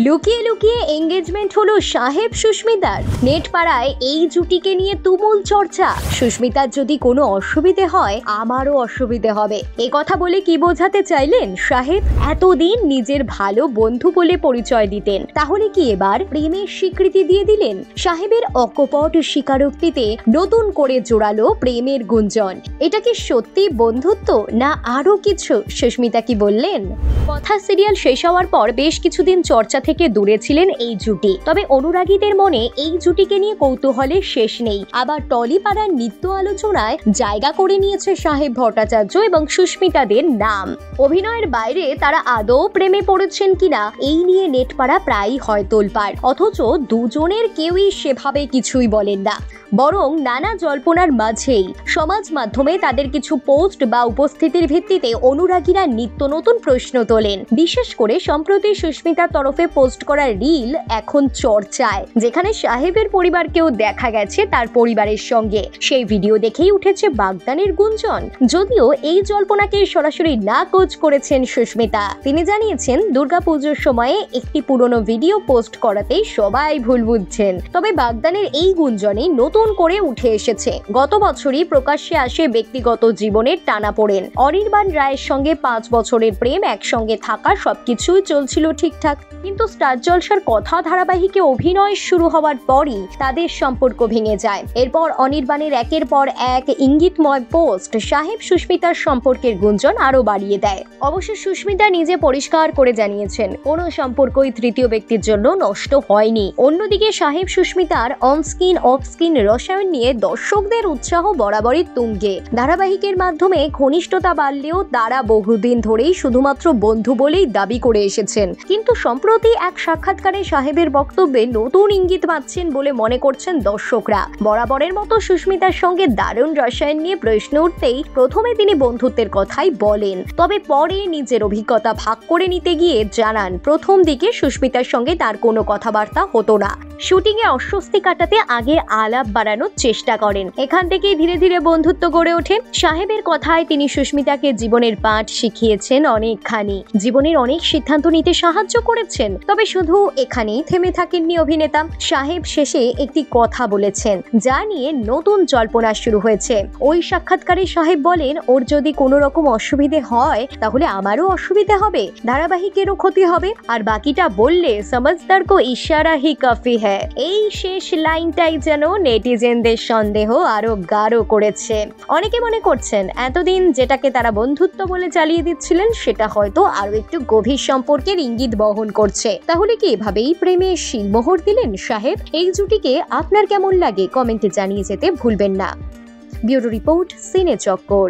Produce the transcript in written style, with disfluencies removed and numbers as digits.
লুকিয়ে লুকিয়ে এঙ্গেজমেন্ট হলো সাহেব সুস্মিতার। নেট পাড়ায় এই জুটিকে নিয়ে তুমুল চর্চা। সুস্মিতার যদি কোনো অসুবিধে হয়, আমারও অসুবিধে হবে, এ কথা বলে কি বোঝাতে চাইলেন সাহেব? এতদিন নিজের ভালো বন্ধু বলে পরিচয় দিতেন, তাহলে কি এবার প্রেমের স্বীকৃতি দিয়ে দিলেন? সাহেবের অকপট স্বীকারোক্তিতে নতুন করে জোড়ালো প্রেমের গুঞ্জন। এটা কি সত্যি বন্ধুত্ব না আরো কিছু? সুস্মিতা কি বললেন? কথা সিরিয়াল শেষ হওয়ার পর বেশ কিছুদিন চর্চা থেকে দূরে ছিলেন এই জুটি। তবে অনুরাগীদের মনে এই জুটিকে নিয়ে কৌতূহলের শেষ নেই। আবার টলিপাড়ার নিত্য আলোচনায় জায়গা করে নিয়েছে সাহেব ভট্টাচার্য এবং সুস্মিতাদের নাম। অভিনয়ের বাইরে তারা আদৌ প্রেমে পড়েছেন কিনা এই নিয়ে নেটপাড়া প্রায়ই হয় তোলপাড়, অথচ দুজনের কেউই সেভাবে কিছুই বলেন না। বরং নানা জল্পনার মাঝেই সমাজ মাধ্যমে তাদের কিছু পোস্ট বা উপস্থিতির ভিত্তিতে অনুরাগীরা নিত্য নতুন প্রশ্ন তোলেন। বিশেষ করে সম্প্রতি সুস্মিতার তরফে পোস্ট করা রিল এখন চর্চায়, যেখানে সাহেবের পরিবারকেও দেখা গেছে তার পরিবারের সঙ্গে। সেই ভিডিও দেখেই উঠেছে বাগদানের গুঞ্জন। যদিও এই জল্পনাকে সরাসরি নাকচ করেছেন সুস্মিতা। তিনি জানিয়েছেন, দুর্গাপুজোর সময়ে একটি পুরনো ভিডিও পোস্ট করাতেই সবাই ভুল বুঝছেন। তবে বাগদানের এই গুঞ্জনে নতুন করে উঠে এসেছে। গত বছরই প্রকাশ্যে আসে ব্যক্তিগত জীবনের টানাপোড়েন। অনির্বাণ রায়ের সঙ্গে 5 বছরের প্রেম, একসঙ্গে থাকা, সবকিছুই চলছিল ঠিকঠাক। কিন্তু স্টার জলসার কথা ধারাবাহিকে অভিনয় শুরু হওয়ার পরই তাদের সম্পর্ক ভেঙে যায়। এরপর অনির্বাণের একের পর এক ইঙ্গিতময় পোস্ট সাহেব সুস্মিতার সম্পর্কের গুঞ্জন আরো বাড়িয়ে দেয়। অবশ্য সুস্মিতা নিজে পরিষ্কার করে জানিয়েছেন, কোনো সম্পর্কই তৃতীয় ব্যক্তির জন্য নষ্ট হয়নি। অন্যদিকে সাহেব সুস্মিতার অনস্ক্রিন অফস্ক্রিন রসায়ন নিয়ে দর্শকদের উৎসাহ বরাবরই তুঙ্গে। ধারাবাহিকের মাধ্যমে ঘনিষ্ঠতা বাড়লেও তারা বহুদিন ধরেই শুধুমাত্র বন্ধু বলেই দাবি করে এসেছেন। কিন্তু সম্প্রতি এক সাক্ষাৎকারে সাহেবের বক্তব্যে নতুন ইঙ্গিত পাচ্ছেন বলে মনে করছেন দর্শকরা। বরাবরের মতো সুস্মিতার সঙ্গে দারুণ রসায়ন নিয়ে প্রশ্ন উঠতেই প্রথমে তিনি বন্ধুত্বের কথাই বলেন, তবে পরে নিজের অভিজ্ঞতা ভাগ করে নিতে গিয়ে জানান, প্রথম দিকে সুস্মিতার সঙ্গে তার কোনো কথাবার্তা হতো না। শুটিং এ অস্বস্তি কাটাতে আগে আলাপ বাড়ানোর চেষ্টা করেন। এখান থেকে ধীরে ধীরে বন্ধুত্ব গড়ে ওঠে। সাহেবের কথায় তিনি সুস্মিতাকে জীবনের পাঠ শিখিয়েছেন অনেকখানি, জীবনের অনেক সিদ্ধান্ত নিতে সাহায্য করেছেন। তবে শুধু এখানেই থেমে থাকেননি অভিনেতা। সাহেব শেষে একটি কথা বলেছেন, যা নিয়ে নতুন জল্পনা শুরু হয়েছে। ওই সাক্ষাৎকারে সাহেব বলেন, ওর যদি কোনো রকম অসুবিধে হয় তাহলে আমারও অসুবিধে হবে, ধারাবাহিকেরও ক্ষতি হবে, আর বাকিটা বললে সমঝদার কো ইশারা হি কাফি হ্যায়। এই শেষ লাইনটাই যেন নেটিজেনদের সন্দেহ আরো গাঢ় করেছে। অনেকে মনে করছেন এতদিন যেটাকে তারা বন্ধুত্ব বলে চালিয়ে দিচ্ছিলেন সেটা হয়তো আরো একটু গভীর সম্পর্কের ইঙ্গিত বহন করছে। তাহলে কি এভাবেই প্রেমে শিলমোহর দিলেন সাহেব? এই জুটিকে আপনার কেমন লাগে কমেন্টে জানিয়ে যেতে ভুলবেন না। ব্যুরো রিপোর্ট, সিনে চক্কর।